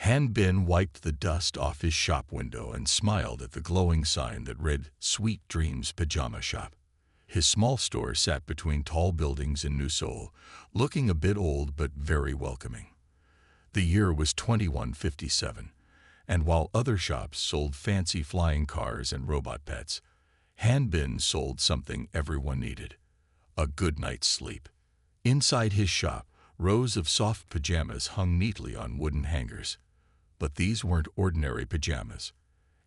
Han Bin wiped the dust off his shop window and smiled at the glowing sign that read Sweet Dreams Pajama Shop. His small store sat between tall buildings in New Seoul, looking a bit old but very welcoming. The year was 2157, and while other shops sold fancy flying cars and robot pets, Han Bin sold something everyone needed: a good night's sleep. Inside his shop, rows of soft pajamas hung neatly on wooden hangers. But these weren't ordinary pajamas.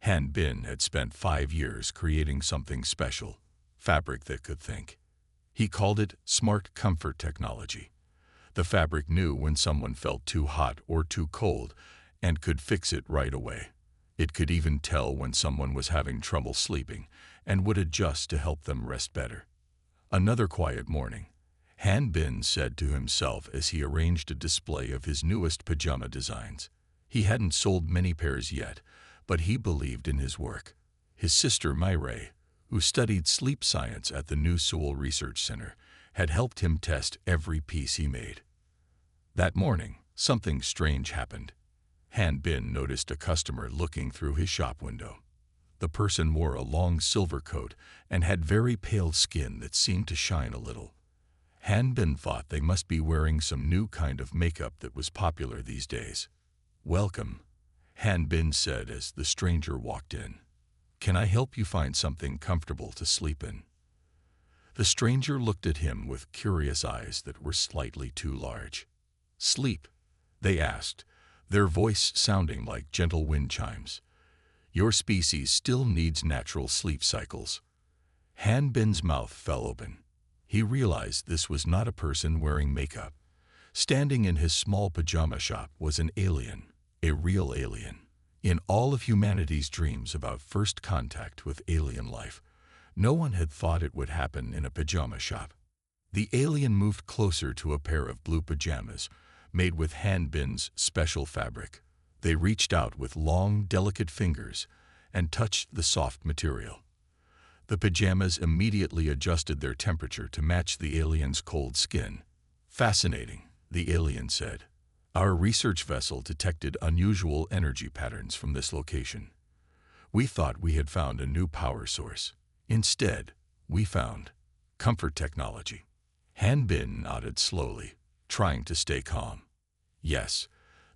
Han Bin had spent 5 years creating something special, fabric that could think. He called it smart comfort technology. The fabric knew when someone felt too hot or too cold and could fix it right away. It could even tell when someone was having trouble sleeping and would adjust to help them rest better. Another quiet morning, Han Bin said to himself as he arranged a display of his newest pajama designs. He hadn't sold many pairs yet, but he believed in his work. His sister Mireille, who studied sleep science at the New Seoul Research Center, had helped him test every piece he made. That morning, something strange happened. Han Bin noticed a customer looking through his shop window. The person wore a long silver coat and had very pale skin that seemed to shine a little. Han Bin thought they must be wearing some new kind of makeup that was popular these days. "Welcome," Han Bin said as the stranger walked in. "Can I help you find something comfortable to sleep in?" The stranger looked at him with curious eyes that were slightly too large. "Sleep?" they asked, their voice sounding like gentle wind chimes. "Your species still needs natural sleep cycles." Han Bin's mouth fell open. He realized this was not a person wearing makeup. Standing in his small pajama shop was an alien, a real alien. In all of humanity's dreams about first contact with alien life, no one had thought it would happen in a pajama shop. The alien moved closer to a pair of blue pajamas, made with Han Bin's special fabric. They reached out with long, delicate fingers and touched the soft material. The pajamas immediately adjusted their temperature to match the alien's cold skin. "Fascinating," the alien said. "Our research vessel detected unusual energy patterns from this location. We thought we had found a new power source. Instead, we found comfort technology." Han Bin nodded slowly, trying to stay calm. "Yes,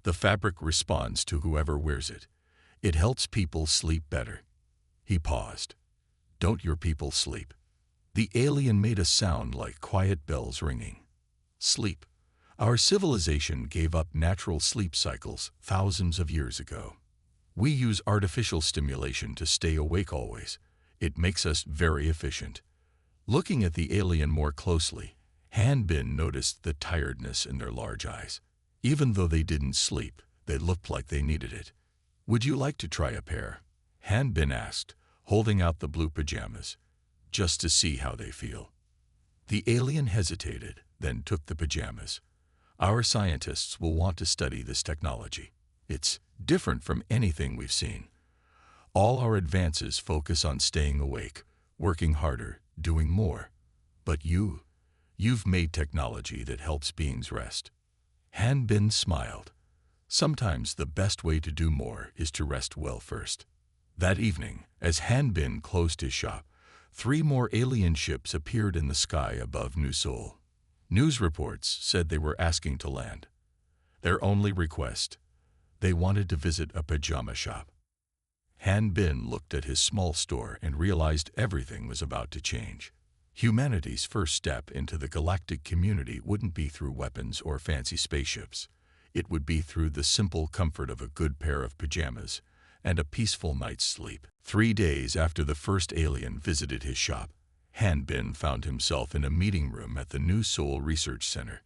the fabric responds to whoever wears it. It helps people sleep better." He paused. "Don't your people sleep?" The alien made a sound like quiet bells ringing. "Sleep. Our civilization gave up natural sleep cycles thousands of years ago. We use artificial stimulation to stay awake always. It makes us very efficient." Looking at the alien more closely, Han Bin noticed the tiredness in their large eyes. Even though they didn't sleep, they looked like they needed it. "Would you like to try a pair?" Han Bin asked, holding out the blue pajamas, "just to see how they feel." The alien hesitated, then took the pajamas. "Our scientists will want to study this technology. It's different from anything we've seen. All our advances focus on staying awake, working harder, doing more. But you've made technology that helps beings rest." Han Bin smiled. Sometimes the best way to do more is to rest well first. That evening, as Han Bin closed his shop, 3 more alien ships appeared in the sky above New Seoul. News reports said they were asking to land. Their only request: they wanted to visit a pajama shop. Han Bin looked at his small store and realized everything was about to change. Humanity's first step into the galactic community wouldn't be through weapons or fancy spaceships. It would be through the simple comfort of a good pair of pajamas and a peaceful night's sleep. 3 days after the first alien visited his shop, Han Bin found himself in a meeting room at the New Seoul Research Center.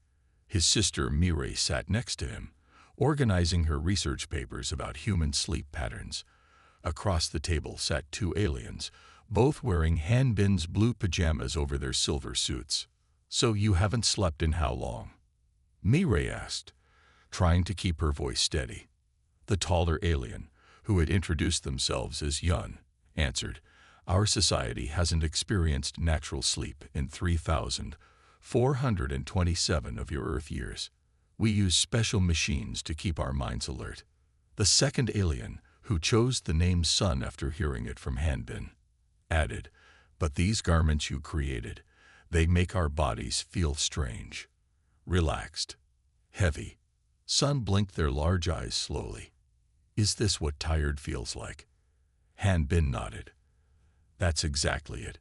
His sister Mireille sat next to him, organizing her research papers about human sleep patterns. Across the table sat 2 aliens, both wearing Han Bin's blue pajamas over their silver suits. "So you haven't slept in how long?" Mireille asked, trying to keep her voice steady. The taller alien, who had introduced themselves as Yun, answered, "Our society hasn't experienced natural sleep in 3,427 of your Earth years. We use special machines to keep our minds alert." The second alien, who chose the name Sun after hearing it from Hanbin, added, "But these garments you created, they make our bodies feel strange, relaxed, heavy." Sun blinked their large eyes slowly. "Is this what tired feels like?" Hanbin nodded. "That's exactly it.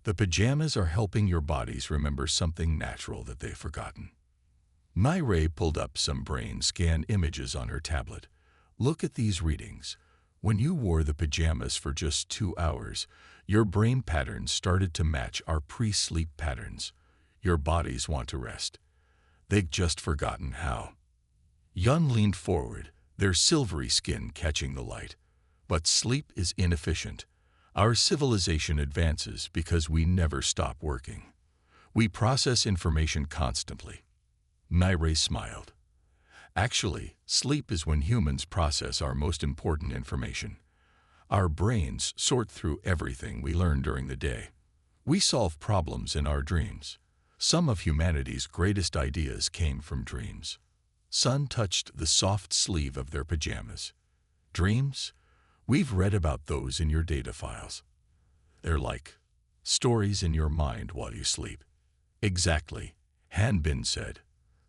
The pajamas are helping your bodies remember something natural that they've forgotten." Ray pulled up some brain scan images on her tablet. "Look at these readings. When you wore the pajamas for just 2 hours, your brain patterns started to match our pre-sleep patterns. Your bodies want to rest. They've just forgotten how." Yun leaned forward, their silvery skin catching the light. "But sleep is inefficient. Our civilization advances because we never stop working. We process information constantly." Ray smiled. "Actually, sleep is when humans process our most important information. Our brains sort through everything we learn during the day. We solve problems in our dreams. Some of humanity's greatest ideas came from dreams." Sun touched the soft sleeve of their pajamas. "Dreams? We've read about those in your data files. They're like stories in your mind while you sleep." "Exactly," Hanbin said.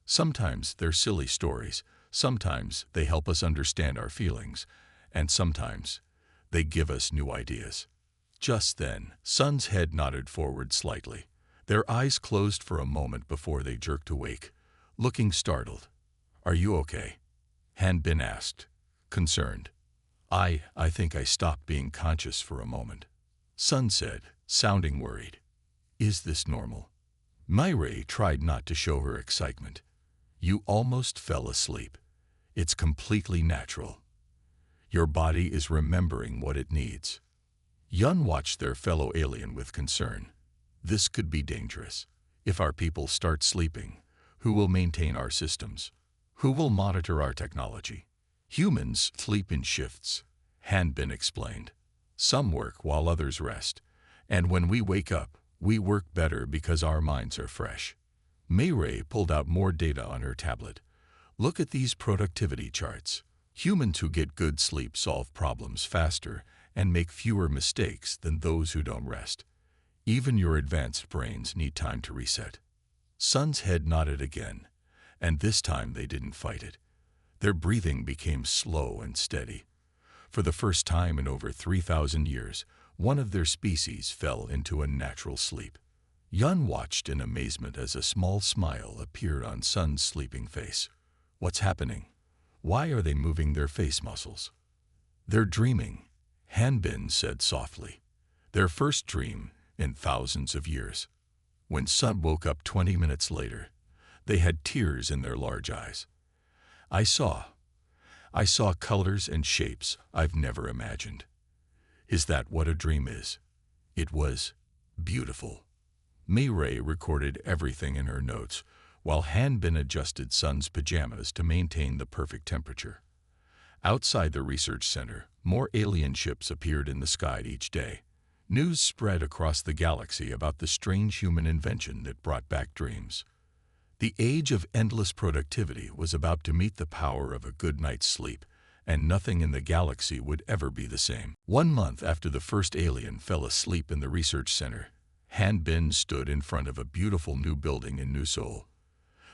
"Sometimes they're silly stories, sometimes they help us understand our feelings, and sometimes they give us new ideas." Just then, Sun's head nodded forward slightly. Their eyes closed for a moment before they jerked awake, looking startled. "Are you okay?" Hanbin asked, concerned. I think I stopped being conscious for a moment," Sun said, sounding worried. "Is this normal?" Ray tried not to show her excitement. "You almost fell asleep. It's completely natural. Your body is remembering what it needs." Yun watched their fellow alien with concern. "This could be dangerous. If our people start sleeping, who will maintain our systems? Who will monitor our technology?" "Humans sleep in shifts," Hanbin explained. "Some work while others rest, and when we wake up, we work better because our minds are fresh." Ray pulled out more data on her tablet. "Look at these productivity charts. Humans who get good sleep solve problems faster and make fewer mistakes than those who don't rest. Even your advanced brains need time to reset." Sun's head nodded again, and this time they didn't fight it. Their breathing became slow and steady. For the first time in over 3,000 years, one of their species fell into a natural sleep. Yun watched in amazement as a small smile appeared on Sun's sleeping face. "What's happening? Why are they moving their face muscles?" "They're dreaming," Hanbin said softly. "Their first dream in thousands of years." When Sun woke up 20 minutes later, they had tears in their large eyes. I saw colors and shapes I've never imagined." "Is that what a dream is?" "It was beautiful." Ray recorded everything in her notes, while Hanbin adjusted Sun's pajamas to maintain the perfect temperature. Outside the research center, more alien ships appeared in the sky each day. News spread across the galaxy about the strange human invention that brought back dreams. The age of endless productivity was about to meet the power of a good night's sleep, and nothing in the galaxy would ever be the same. 1 month after the first alien fell asleep in the research center, Hanbin stood in front of a beautiful new building in New Seoul.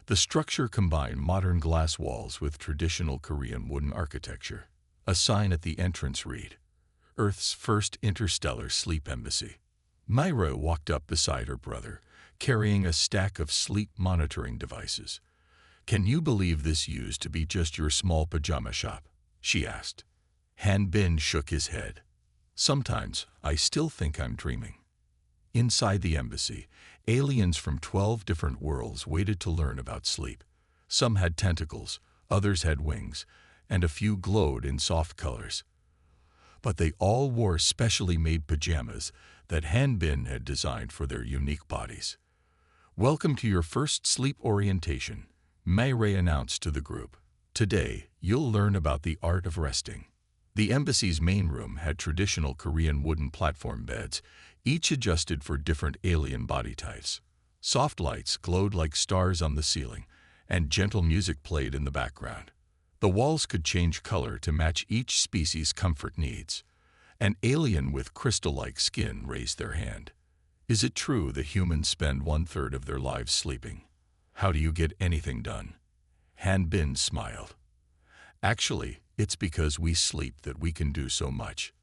The structure combined modern glass walls with traditional Korean wooden architecture. A sign at the entrance read, "Earth's first interstellar sleep embassy." Myra walked up beside her brother, carrying a stack of sleep monitoring devices. "Can you believe this used to be just your small pajama shop?" she asked. Hanbin shook his head. "Sometimes I still think I'm dreaming." Inside the embassy, aliens from 12 different worlds waited to learn about sleep. Some had tentacles, others had wings, and a few glowed in soft colors. But they all wore specially made pajamas that Hanbin had designed for their unique bodies. "Welcome to your first sleep orientation," Ray announced to the group. "Today, you'll learn about the art of resting." The embassy's main room had traditional Korean wooden platform beds, each adjusted for different alien body types. Soft lights glowed like stars on the ceiling, and gentle music played in the background. The walls could change color to match each species' comfort needs. An alien with crystal-like skin raised their hand. Is it true that humans spend 1/3 of their lives sleeping? How do you get anything done? Han Bin smiled. Actually, it's because we sleep that we can do so much.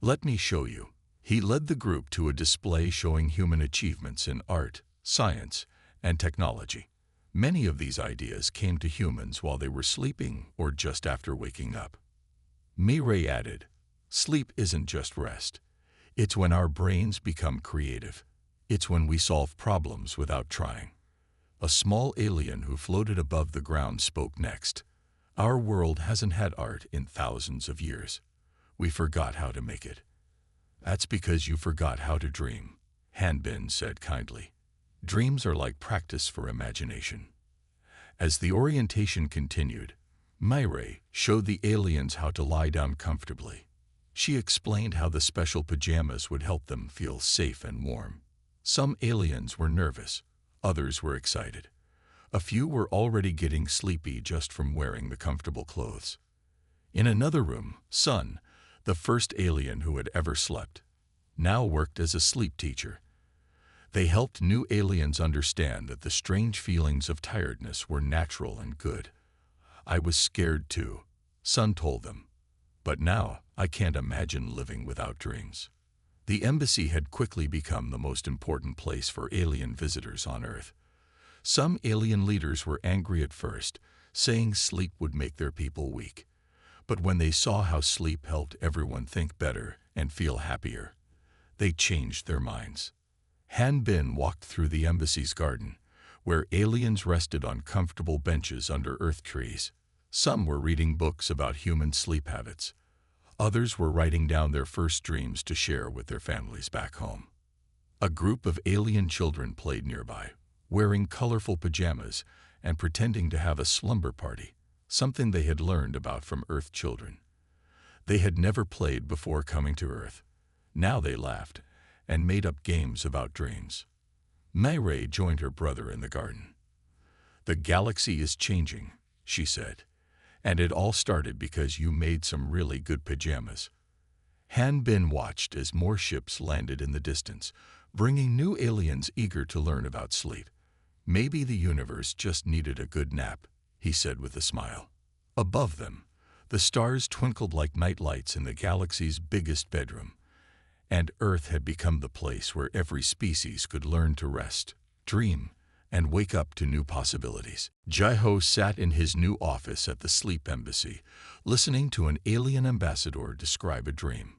Let me show you. He led the group to a display showing human achievements in art, science, and technology. Many of these ideas came to humans while they were sleeping or just after waking up. Mireille added, sleep isn't just rest. It's when our brains become creative. It's when we solve problems without trying. A small alien who floated above the ground spoke next. Our world hasn't had art in thousands of years. We forgot how to make it. That's because you forgot how to dream, Han Bin said kindly. Dreams are like practice for imagination. As the orientation continued, Mireille showed the aliens how to lie down comfortably. She explained how the special pajamas would help them feel safe and warm. Some aliens were nervous, others were excited. A few were already getting sleepy just from wearing the comfortable clothes. In another room, Sun, the first alien who had ever slept, now worked as a sleep teacher. They helped new aliens understand that the strange feelings of tiredness were natural and good. I was scared too, Sun told them. But now, I can't imagine living without dreams. The embassy had quickly become the most important place for alien visitors on Earth. Some alien leaders were angry at first, saying sleep would make their people weak. But when they saw how sleep helped everyone think better and feel happier, they changed their minds. Han Bin walked through the embassy's garden, where aliens rested on comfortable benches under earth trees. Some were reading books about human sleep habits. Others were writing down their first dreams to share with their families back home. A group of alien children played nearby, wearing colorful pajamas and pretending to have a slumber party, something they had learned about from Earth children. They had never played before coming to Earth. Now they laughed and made up games about dreams. Mireille joined her brother in the garden. The galaxy is changing, she said, and it all started because you made some really good pajamas. Han Bin watched as more ships landed in the distance, bringing new aliens eager to learn about sleep. Maybe the universe just needed a good nap, he said with a smile. Above them, the stars twinkled like night lights in the galaxy's biggest bedroom, and Earth had become the place where every species could learn to rest, dream, and wake up to new possibilities. Jai-Ho sat in his new office at the Sleep Embassy, listening to an alien ambassador describe a dream.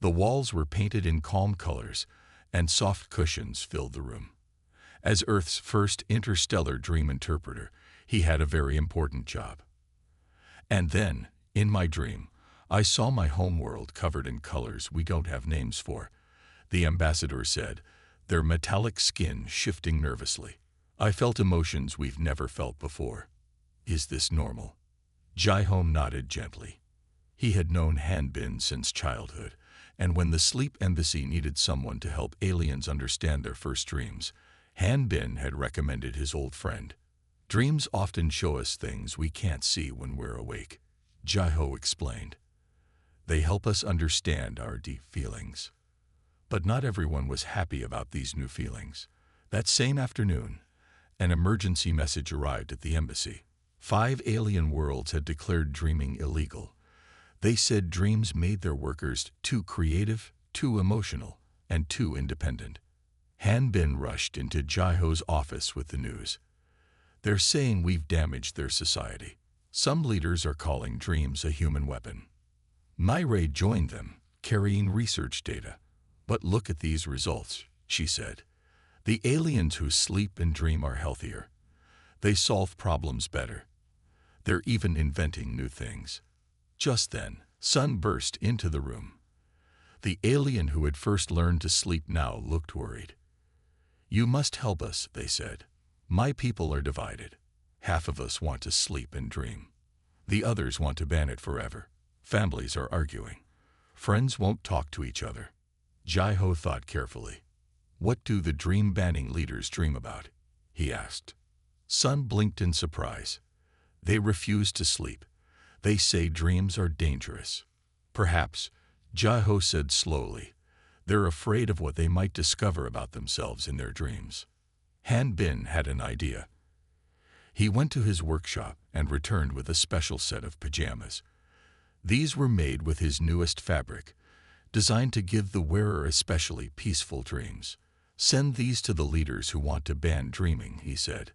The walls were painted in calm colors, and soft cushions filled the room. As Earth's first interstellar dream interpreter, he had a very important job. And then, in my dream, I saw my home world covered in colors we don't have names for, the ambassador said, their metallic skin shifting nervously. I felt emotions we've never felt before. Is this normal? Jai-Ho nodded gently. He had known Han Bin since childhood, and when the Sleep Embassy needed someone to help aliens understand their first dreams, Han Bin had recommended his old friend. Dreams often show us things we can't see when we're awake, Jai-Ho explained. They help us understand our deep feelings. But not everyone was happy about these new feelings. That same afternoon, an emergency message arrived at the embassy. 5 alien worlds had declared dreaming illegal. They said dreams made their workers too creative, too emotional, and too independent. Han Bin rushed into Jai-Ho's office with the news. They're saying we've damaged their society. Some leaders are calling dreams a human weapon. Mireille joined them, carrying research data. But look at these results, she said. The aliens who sleep and dream are healthier. They solve problems better. They're even inventing new things. Just then, Sun burst into the room. The alien who had first learned to sleep now looked worried. You must help us, they said. My people are divided. Half of us want to sleep and dream. The others want to ban it forever. Families are arguing. Friends won't talk to each other. Jai-Ho thought carefully. What do the dream-banning leaders dream about? He asked. Sun blinked in surprise. They refuse to sleep. They say dreams are dangerous. Perhaps, Jae-ho said slowly, they're afraid of what they might discover about themselves in their dreams. Han Bin had an idea. He went to his workshop and returned with a special set of pajamas. These were made with his newest fabric, designed to give the wearer especially peaceful dreams. Send these to the leaders who want to ban dreaming, he said.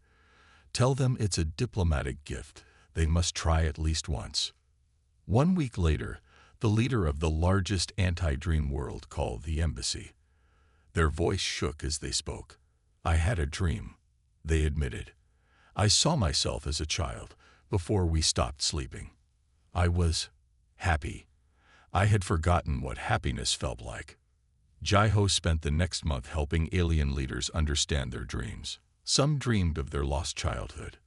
Tell them it's a diplomatic gift. They must try at least once. 1 week later, the leader of the largest anti-dream world called the embassy. Their voice shook as they spoke. I had a dream, they admitted. I saw myself as a child before we stopped sleeping. I was happy. I had forgotten what happiness felt like. Jae-ho spent the next month helping alien leaders understand their dreams. Some dreamed of their lost childhood.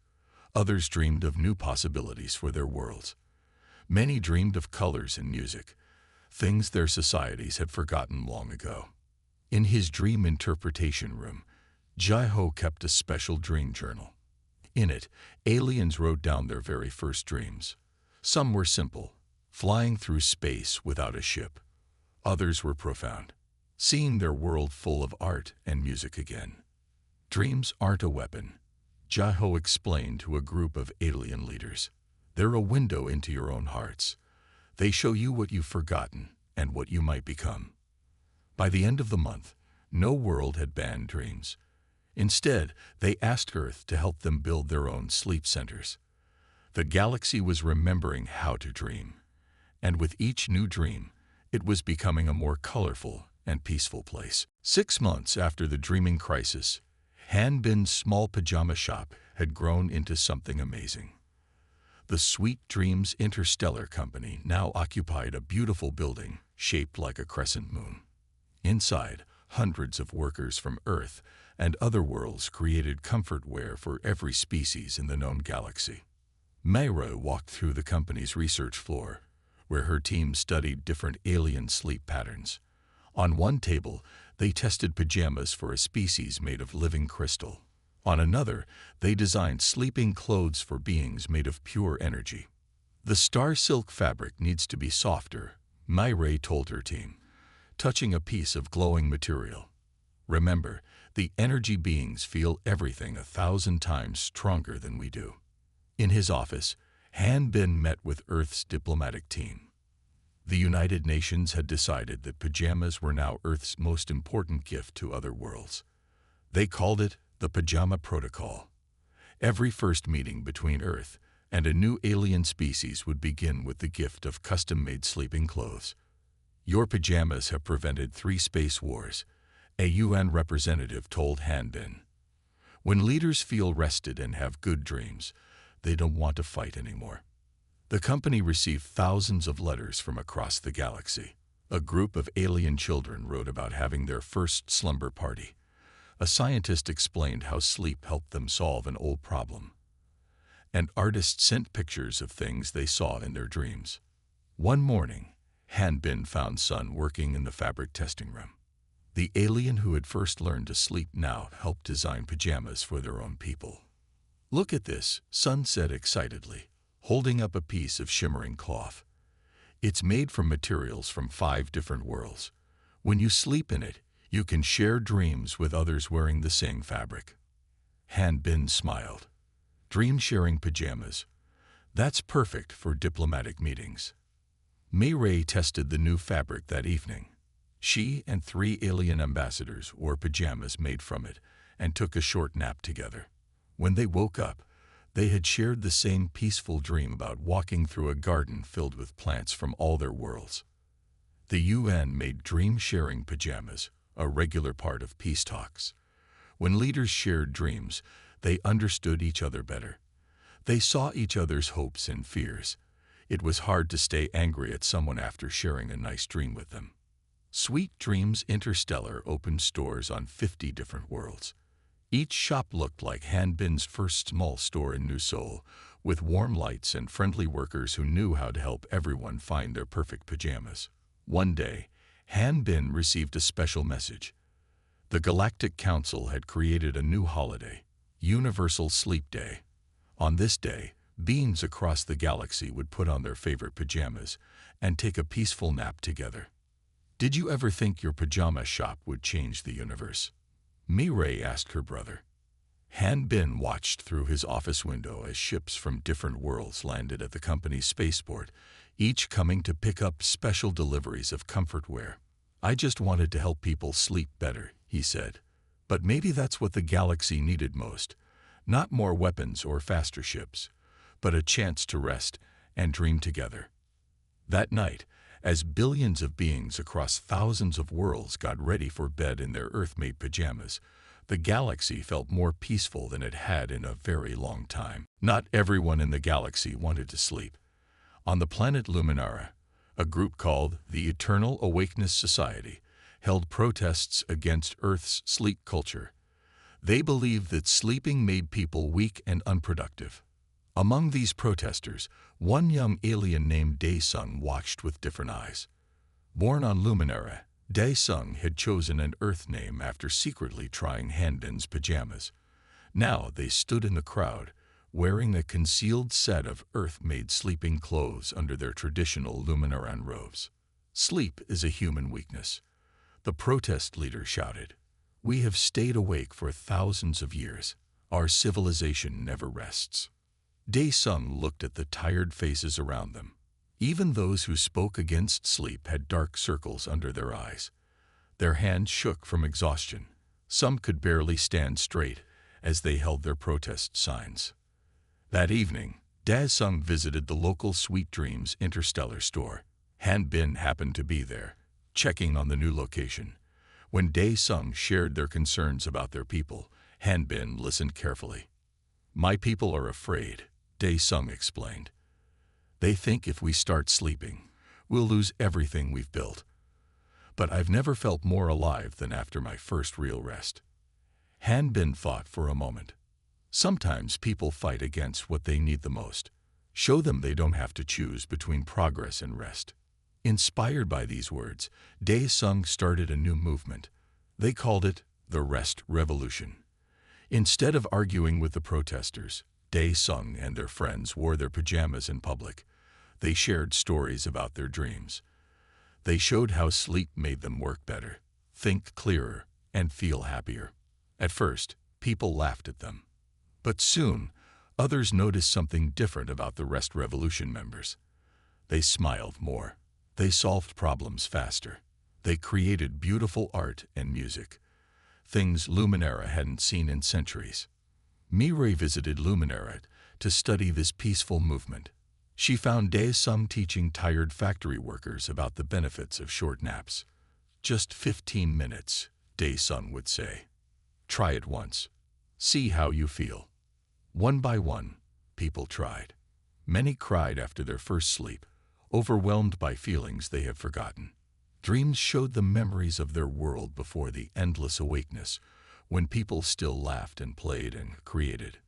Others dreamed of new possibilities for their worlds. Many dreamed of colors and music, things their societies had forgotten long ago. In his dream interpretation room, Jae-ho kept a special dream journal. In it, aliens wrote down their very first dreams. Some were simple, flying through space without a ship. Others were profound, seeing their world full of art and music again. Dreams aren't a weapon, Jae-ho explained to a group of alien leaders. They're a window into your own hearts. They show you what you've forgotten and what you might become. By the end of the month, no world had banned dreams. Instead, they asked Earth to help them build their own sleep centers. The galaxy was remembering how to dream, and with each new dream, it was becoming a more colorful and peaceful place. 6 months after the dreaming crisis, Han Bin's small pajama shop had grown into something amazing. The Sweet Dreams Interstellar Company now occupied a beautiful building shaped like a crescent moon. Inside, hundreds of workers from Earth and other worlds created comfort wear for every species in the known galaxy. Mayra walked through the company's research floor, where her team studied different alien sleep patterns. On one table, they tested pajamas for a species made of living crystal. On another, they designed sleeping clothes for beings made of pure energy. The star silk fabric needs to be softer, Mayra told her team, touching a piece of glowing material. Remember, the energy beings feel everything 1,000 times stronger than we do. In his office, Han Bin met with Earth's diplomatic team. The United Nations had decided that pajamas were now Earth's most important gift to other worlds. They called it the Pajama Protocol. Every first meeting between Earth and a new alien species would begin with the gift of custom-made sleeping clothes. Your pajamas have prevented 3 space wars, a UN representative told Han Bin. When leaders feel rested and have good dreams, they don't want to fight anymore. The company received thousands of letters from across the galaxy. A group of alien children wrote about having their first slumber party. A scientist explained how sleep helped them solve an old problem. And artists sent pictures of things they saw in their dreams. One morning, Han Bin found Sun working in the fabric testing room. The alien who had first learned to sleep now helped design pajamas for their own people. Look at this, Sun said excitedly, holding up a piece of shimmering cloth. It's made from materials from 5 different worlds. When you sleep in it, you can share dreams with others wearing the same fabric. Han Bin smiled. Dream-sharing pajamas. That's perfect for diplomatic meetings. Mayra tested the new fabric that evening. She and 3 alien ambassadors wore pajamas made from it and took a short nap together. When they woke up, they had shared the same peaceful dream about walking through a garden filled with plants from all their worlds. The UN made dream-sharing pajamas a regular part of peace talks. When leaders shared dreams, they understood each other better. They saw each other's hopes and fears. It was hard to stay angry at someone after sharing a nice dream with them. Sweet Dreams Interstellar opened stores on 50 different worlds. Each shop looked like Han Bin's first small store in New Seoul, with warm lights and friendly workers who knew how to help everyone find their perfect pajamas. One day, Han Bin received a special message. The Galactic Council had created a new holiday, Universal Sleep Day. On this day, beings across the galaxy would put on their favorite pajamas and take a peaceful nap together. Did you ever think your pajama shop would change the universe? Mireille asked her brother. Han Bin watched through his office window as ships from different worlds landed at the company's spaceport, each coming to pick up special deliveries of comfort wear. I just wanted to help people sleep better, he said. But maybe that's what the galaxy needed most. Not more weapons or faster ships, but a chance to rest and dream together. That night, as billions of beings across thousands of worlds got ready for bed in their Earth-made pajamas, the galaxy felt more peaceful than it had in a very long time. Not everyone in the galaxy wanted to sleep. On the planet Luminara, a group called the Eternal Awakeness Society held protests against Earth's sleep culture. They believed that sleeping made people weak and unproductive. Among these protesters, one young alien named Dae-sung watched with different eyes. Born on Luminara, Dae-sung had chosen an Earth name after secretly trying Han Bin's pajamas. Now they stood in the crowd, wearing a concealed set of Earth-made sleeping clothes under their traditional Luminaran robes. Sleep is a human weakness. The protest leader shouted. We have stayed awake for thousands of years. Our civilization never rests. Dae-sung looked at the tired faces around them. Even those who spoke against sleep had dark circles under their eyes. Their hands shook from exhaustion. Some could barely stand straight as they held their protest signs. That evening, Dae-sung visited the local Sweet Dreams interstellar store. Han Bin happened to be there, checking on the new location. When Dae-sung shared their concerns about their people, Han Bin listened carefully. My people are afraid, Dae-sung explained. They think if we start sleeping, we'll lose everything we've built. But I've never felt more alive than after my first real rest. Han Bin thought for a moment. Sometimes people fight against what they need the most. Show them they don't have to choose between progress and rest. Inspired by these words, Dae-sung started a new movement. They called it the Rest Revolution. Instead of arguing with the protesters, Dae-sung and their friends wore their pajamas in public. They shared stories about their dreams. They showed how sleep made them work better, think clearer, and feel happier. At first, people laughed at them. But soon, others noticed something different about the Rest Revolution members. They smiled more. They solved problems faster. They created beautiful art and music, things Luminara hadn't seen in centuries. Mireille visited Luminara to study this peaceful movement. She found Dae-sung teaching tired factory workers about the benefits of short naps. Just 15 minutes, Dae-sung would say. Try it once. See how you feel. One by one, people tried. Many cried after their first sleep, overwhelmed by feelings they had forgotten. Dreams showed them memories of their world before the endless awakeness, when people still laughed and played and created.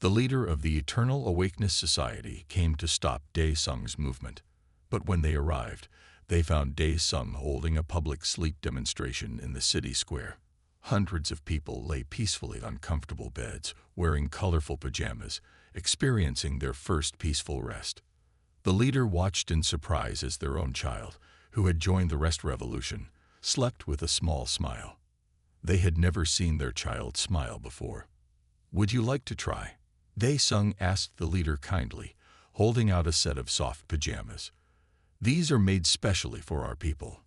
The leader of the Eternal Awakeness Society came to stop Dae-sung's movement. But when they arrived, they found Dae-sung holding a public sleep demonstration in the city square. Hundreds of people lay peacefully on comfortable beds, wearing colorful pajamas, experiencing their first peaceful rest. The leader watched in surprise as their own child, who had joined the Rest Revolution, slept with a small smile. They had never seen their child smile before. Would you like to try? Dae-sung asked the leader kindly, holding out a set of soft pajamas. These are made specially for our people.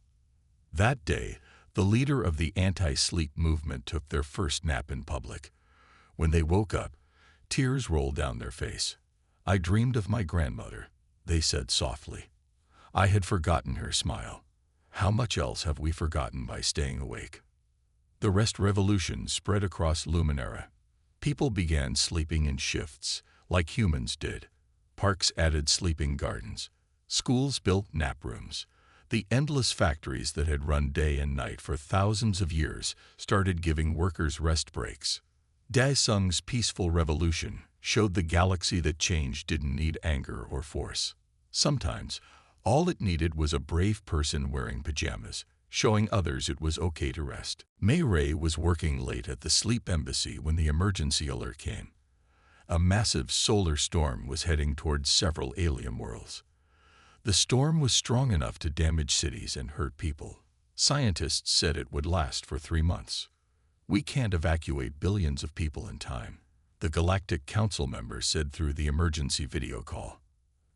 That day, the leader of the anti-sleep movement took their first nap in public. When they woke up, tears rolled down their face. I dreamed of my grandmother, they said softly. I had forgotten her smile. How much else have we forgotten by staying awake? The Rest Revolution spread across Luminara. People began sleeping in shifts, like humans did. Parks added sleeping gardens. Schools built nap rooms. The endless factories that had run day and night for thousands of years started giving workers rest breaks. Dae-sung's peaceful revolution showed the galaxy that change didn't need anger or force. Sometimes, all it needed was a brave person wearing pajamas, showing others it was okay to rest. Mireille was working late at the sleep embassy when the emergency alert came. A massive solar storm was heading towards several alien worlds. The storm was strong enough to damage cities and hurt people. Scientists said it would last for 3 months. We can't evacuate billions of people in time, the Galactic Council member said through the emergency video call.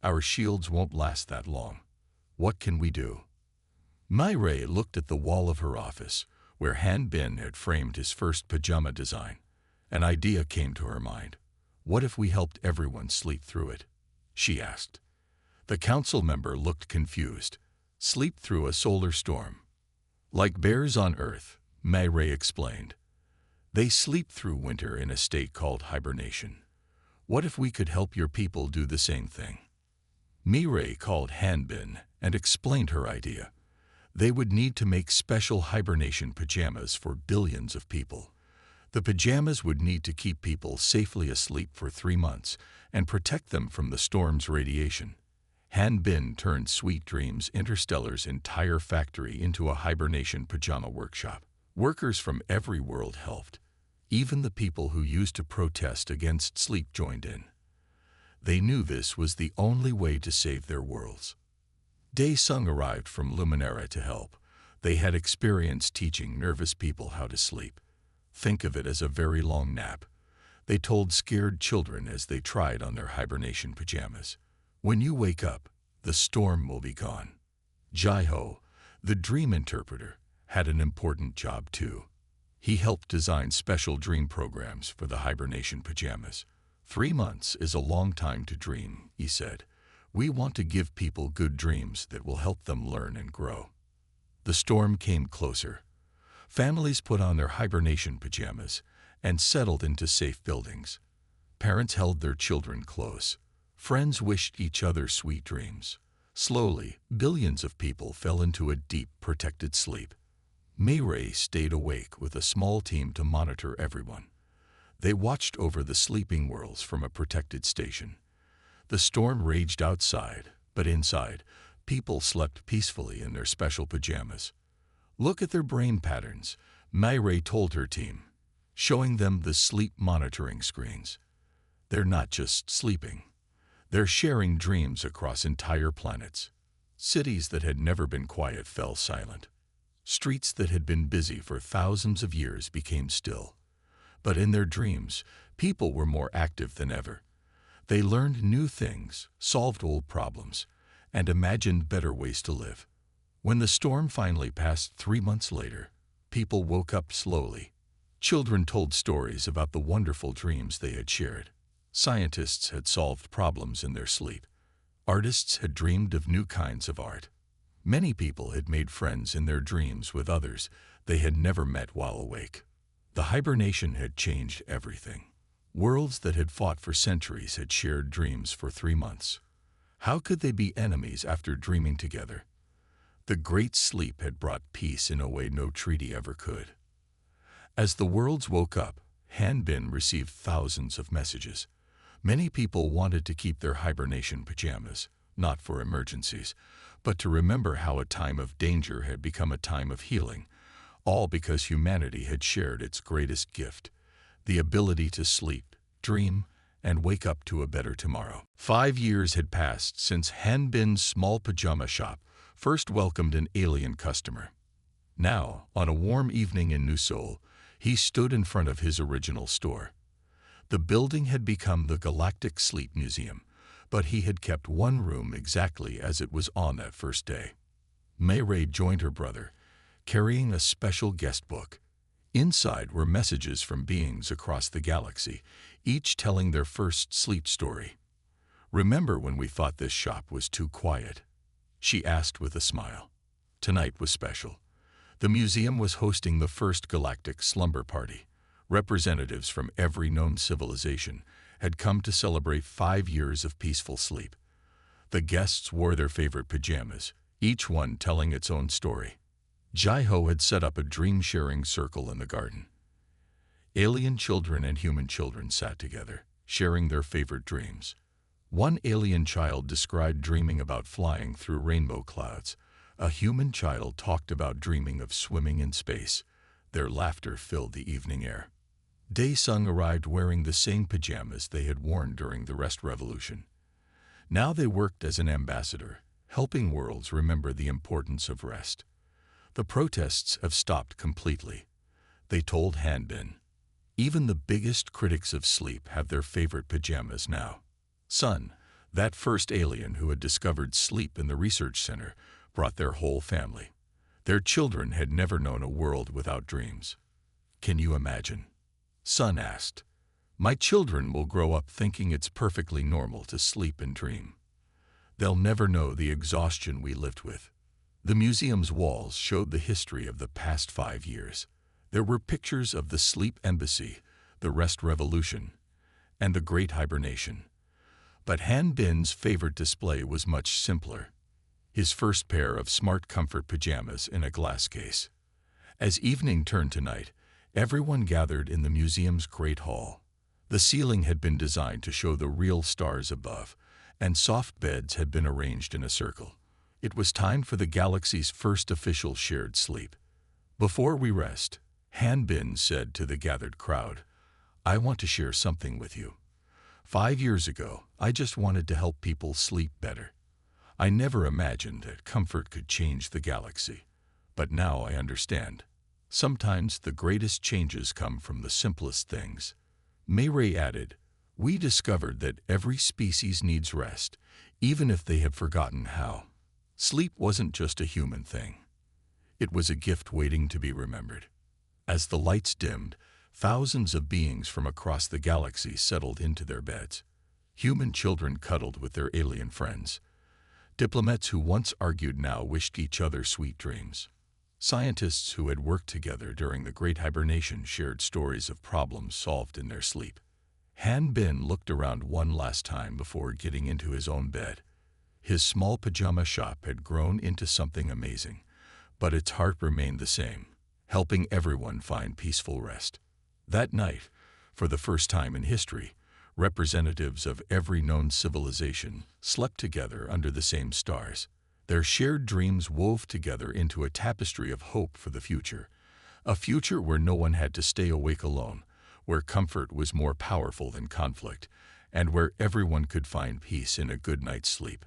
Our shields won't last that long. What can we do? Myra looked at the wall of her office, where Han Bin had framed his first pajama design. An idea came to her mind. What if we helped everyone sleep through it? She asked. The council member looked confused. Sleep through a solar storm. Like bears on Earth, Myra explained. They sleep through winter in a state called hibernation. What if we could help your people do the same thing? Myra called Han Bin and explained her idea. They would need to make special hibernation pajamas for billions of people. The pajamas would need to keep people safely asleep for 3 months and protect them from the storm's radiation. Han Bin turned Sweet Dreams Interstellar's entire factory into a hibernation pajama workshop. Workers from every world helped. Even the people who used to protest against sleep joined in. They knew this was the only way to save their worlds. Dae Sung arrived from Luminara to help. They had experience teaching nervous people how to sleep. Think of it as a very long nap, they told scared children as they tried on their hibernation pajamas. When you wake up, the storm will be gone. Jai-ho, the dream interpreter, had an important job too. He helped design special dream programs for the hibernation pajamas. 3 months is a long time to dream, he said. We want to give people good dreams that will help them learn and grow. The storm came closer. Families put on their hibernation pajamas and settled into safe buildings. Parents held their children close. Friends wished each other sweet dreams. Slowly, billions of people fell into a deep, protected sleep. Myra stayed awake with a small team to monitor everyone. They watched over the sleeping worlds from a protected station. The storm raged outside, but inside, people slept peacefully in their special pajamas. Look at their brain patterns, Myra told her team, showing them the sleep monitoring screens. They're not just sleeping. They're sharing dreams across entire planets. Cities that had never been quiet fell silent. Streets that had been busy for thousands of years became still. But in their dreams, people were more active than ever. They learned new things, solved old problems, and imagined better ways to live. When the storm finally passed 3 months later, people woke up slowly. Children told stories about the wonderful dreams they had shared. Scientists had solved problems in their sleep. Artists had dreamed of new kinds of art. Many people had made friends in their dreams with others they had never met while awake. The hibernation had changed everything. Worlds that had fought for centuries had shared dreams for 3 months. How could they be enemies after dreaming together? The great sleep had brought peace in a way no treaty ever could. As the worlds woke up, Han Bin received thousands of messages. Many people wanted to keep their hibernation pajamas, not for emergencies, but to remember how a time of danger had become a time of healing, all because humanity had shared its greatest gift, the ability to sleep, dream, and wake up to a better tomorrow. 5 years had passed since Han Bin's small pajama shop first welcomed an alien customer. Now, on a warm evening in New Seoul, he stood in front of his original store. The building had become the Galactic Sleep Museum, but he had kept one room exactly as it was on that first day. Myra joined her brother, carrying a special guest book. Inside were messages from beings across the galaxy, each telling their first sleep story. Remember when we thought this shop was too quiet? She asked with a smile. Tonight was special. The museum was hosting the first galactic slumber party. Representatives from every known civilization had come to celebrate 5 years of peaceful sleep. The guests wore their favorite pajamas, each one telling its own story. Jai-ho had set up a dream-sharing circle in the garden. Alien children and human children sat together, sharing their favorite dreams. One alien child described dreaming about flying through rainbow clouds. A human child talked about dreaming of swimming in space. Their laughter filled the evening air. Dae-sung arrived wearing the same pajamas they had worn during the Rest Revolution. Now they worked as an ambassador, helping worlds remember the importance of rest. The protests have stopped completely, they told Hanbin. Even the biggest critics of sleep have their favorite pajamas now. Sun, that first alien who had discovered sleep in the research center, brought their whole family. Their children had never known a world without dreams. Can you imagine? Sun asked. My children will grow up thinking it's perfectly normal to sleep and dream. They'll never know the exhaustion we lived with. The museum's walls showed the history of the past 5 years. There were pictures of the Sleep Embassy, the Rest Revolution, and the Great Hibernation. But Hanbin's favorite display was much simpler. His first pair of smart comfort pajamas in a glass case. As evening turned to night, everyone gathered in the museum's great hall. The ceiling had been designed to show the real stars above, and soft beds had been arranged in a circle. It was time for the galaxy's first official shared sleep. Before we rest, Hanbin said to the gathered crowd, I want to share something with you. 5 years ago, I just wanted to help people sleep better. I never imagined that comfort could change the galaxy. But now I understand. Sometimes the greatest changes come from the simplest things. Mayray added, we discovered that every species needs rest, even if they have forgotten how. Sleep wasn't just a human thing. It was a gift waiting to be remembered. As the lights dimmed, thousands of beings from across the galaxy settled into their beds. Human children cuddled with their alien friends. Diplomats who once argued now wished each other sweet dreams. Scientists who had worked together during the Great Hibernation shared stories of problems solved in their sleep. Hanbin looked around one last time before getting into his own bed. His small pajama shop had grown into something amazing, but its heart remained the same, helping everyone find peaceful rest. That night, for the first time in history, representatives of every known civilization slept together under the same stars. Their shared dreams wove together into a tapestry of hope for the future, a future where no one had to stay awake alone, where comfort was more powerful than conflict, and where everyone could find peace in a good night's sleep.